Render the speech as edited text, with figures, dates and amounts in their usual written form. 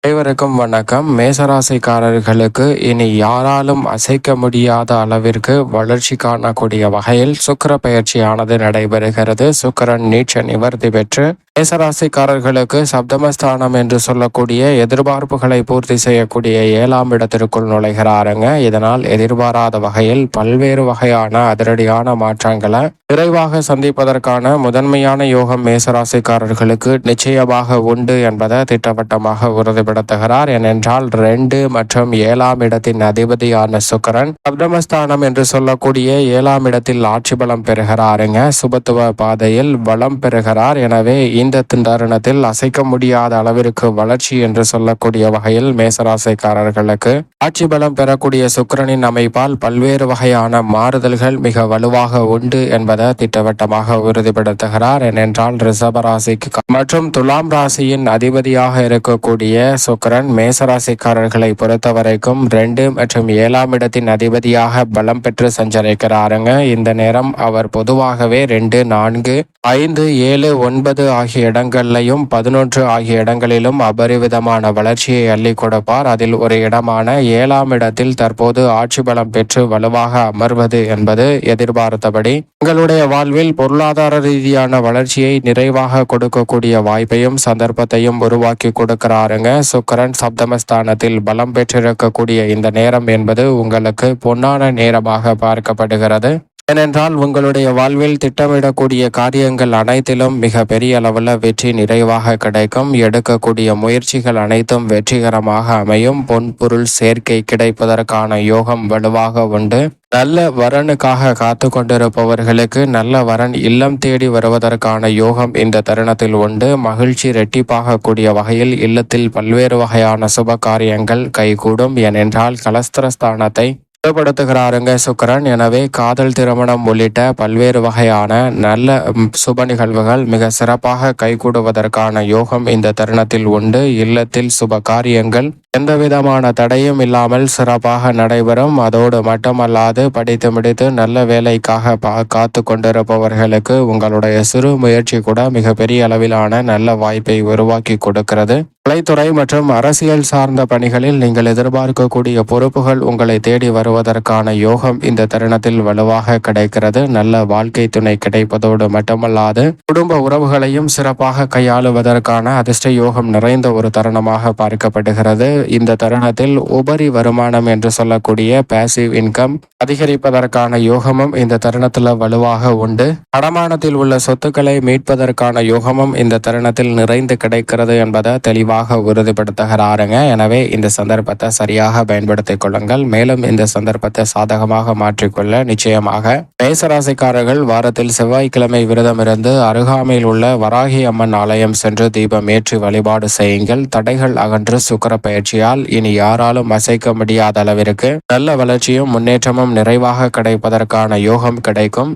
அனைவருக்கும் வணக்கம். மேசராசிக்காரர்களுக்கு இனி யாராலும் அசைக்க முடியாத அளவிற்கு வளர்ச்சி காணக்கூடிய வகையில் சுக்கிர பெயர்ச்சியானது நடைபெறுகிறது. சுக்கிரன் நீச்ச நிவர்த்தி பெற்று மேசராசிக்காரர்களுக்கு சப்தமஸ்தானம் என்று சொல்லக்கூடிய எதிர்பார்ப்புகளை பூர்த்தி செய்யக்கூடிய 7ஆம் இடத்திற்குள் நுழைகிறாருங்க. இதனால் எதிர்பாராத வகையில் பல்வேறு வகையான அதிரடியான மாற்றங்களை விரைவாக சந்திப்பதற்கான முதன்மையான யோகம் மேசராசிக்காரர்களுக்கு நிச்சயமாக உண்டு என்பதை திட்டவட்டமாக உறுதிப்படுத்துகிறார். ஏனென்றால் 2 மற்றும் 7ஆம் இடத்தின் அதிபதியான சுக்கிரன் சப்தமஸ்தானம் என்று சொல்லக்கூடிய 7ஆம் இடத்தில் ஆட்சி பலம் பெறுகிறாருங்க. சுபத்துவ பாதையில் பலம் பெறுகிறார். எனவே இந்த தருணத்தில் அசைக்க முடியாத அளவிற்கு வளர்ச்சி என்று சொல்லக்கூடிய வகையில் மேசராசிக்காரர்களுக்கு ஆட்சி பலம் பெறக்கூடிய சுக்கிரனின் அமைப்பால் பல்வேறு வகையான மாறுதல்கள் மிக வலுவாக உண்டு என்பதை திட்டவட்டமாக உறுதிப்படுத்துகிறார். ஏனென்றால் ரிஷபராசிக்கு மற்றும் துலாம் ராசியின் அதிபதியாக இருக்கக்கூடிய சுக்கிரன் மேசராசிக்காரர்களை பொறுத்தவரைக்கும் 2 மற்றும் 7ஆம் இடத்தின் அதிபதியாக பலம் பெற்று சஞ்சரிக்கிறாருங்க. இந்த நேரம் அவர் பொதுவாகவே 2, 4, 5, 7, 9 ஆகிய இடங்களிலும் 11 ஆகிய இடங்களிலும் அபரிவிதமான வளர்ச்சியை அள்ளி கொடுப்பார். அதில் ஒரு இடமான 7ஆம் இடத்தில் தற்போது ஆட்சி பலம் பெற்று வலுவாக அமர்வது என்பது எதிர்பார்த்தபடி உங்களுடைய வாழ்வில் பொருளாதார ரீதியான வளர்ச்சியை நிறைவாக கொடுக்கக்கூடிய வாய்ப்பையும் சந்தர்ப்பத்தையும் உருவாக்கி கொடுக்கிறாருங்க. சுக்கிரன் சப்தமஸ்தானத்தில் பலம் பெற்றிருக்கக்கூடிய இந்த நேரம் என்பது உங்களுக்கு பொன்னான நேரமாக பார்க்கப்படுகிறது. ஏனென்றால் உங்களுடைய வாழ்வில் திட்டமிடக்கூடிய காரியங்கள் அனைத்திலும் மிக பெரிய அளவில் வெற்றி நிறைவாக கிடைக்கும். எடுக்கக்கூடிய முயற்சிகள் அனைத்தும் வெற்றிகரமாக அமையும். பொன்பொருள் சேர்க்கை கிடைப்பதற்கான யோகம் வலுவாக உண்டு. நல்ல வரனுக்காக காத்து கொண்டிருப்பவர்களுக்கு நல்ல வரன் இல்லம் தேடி வருவதற்கான யோகம் இந்த தருணத்தில் உண்டு. மகிழ்ச்சி இரட்டிப்பாக கூடிய வகையில் இல்லத்தில் பல்வேறு வகையான சுப காரியங்கள் கைகூடும். ஏனென்றால் கலஸ்திரஸ்தானத்தை படுத்துகிறாருங்க சுக்கிரன். எனவே காதல், திருமணம் உள்ளிட்ட பல்வேறு வகையான நல்ல சுப நிகழ்வுகள் மிக சிறப்பாக கைகூடுவதற்கான யோகம் இந்த தருணத்தில் உண்டு. இல்லத்தில் சுப காரியங்கள் எந்த விதமான தடையும் இல்லாமல் சிறப்பாக நடைபெறும். அதோடு மட்டுமல்லாது படித்து முடித்து நல்ல வேலைக்காக காத்து கொண்டிருப்பவர்களுக்கு உங்களுடைய சிறு முயற்சி கூட மிகப்பெரிய அளவிலான நல்ல வாய்ப்பை உருவாக்கி கொடுக்கிறது. கலைத்துறை மற்றும் அரசியல் சார்ந்த பணிகளில் நீங்கள் எதிர்பார்க்கக்கூடிய பொறுப்புகள் உங்களை தேடி வருவதற்கான யோகம் இந்த தருணத்தில் வலுவாக கிடைக்கிறது. நல்ல வாழ்க்கை துணை கிடைப்பதோடு மட்டுமல்லாது குடும்ப உறவுகளையும் சிறப்பாக கையாளுவதற்கான அதிர்ஷ்ட யோகம் நிறைந்த ஒரு தருணமாக பார்க்கப்படுகிறது. இந்த தருணத்தில் உபரி வருமானம் என்று சொல்லக்கூடிய பேசிவ் இன்கம் அதிகரிப்பதற்கான யோகமும் இந்த தருணத்தில் வலுவாக உண்டு. அடமானத்தில் உள்ள சொத்துக்களை மீட்பதற்கான யோகமும் இந்த தருணத்தில் நிறைந்து கிடைக்கிறது என்பதை தெளிவாக உறுதிப்படுத்துகிறாருங்க. எனவே இந்த சந்தர்ப்பத்தை சரியாக பயன்படுத்திக் கொள்ளுங்கள். மேலும் இந்த சந்தர்ப்பத்தை சாதகமாக மாற்றிக்கொள்ள நிச்சயமாக மேசராசிக்காரர்கள் வாரத்தில் செவ்வாய்க்கிழமை விரதம் இருந்து அருகாமையில் உள்ள வராகி அம்மன் ஆலயம் சென்று தீபம் ஏற்றி வழிபாடு செய்யுங்கள். தடைகள் அகன்று சுக்கிர பயிற்சியால் இனி யாராலும் அசைக்க முடியாத அளவிற்கு நல்ல வளர்ச்சியும் முன்னேற்றமும் நிறைவாக கிடைப்பதற்கான யோகம் கிடைக்கும்.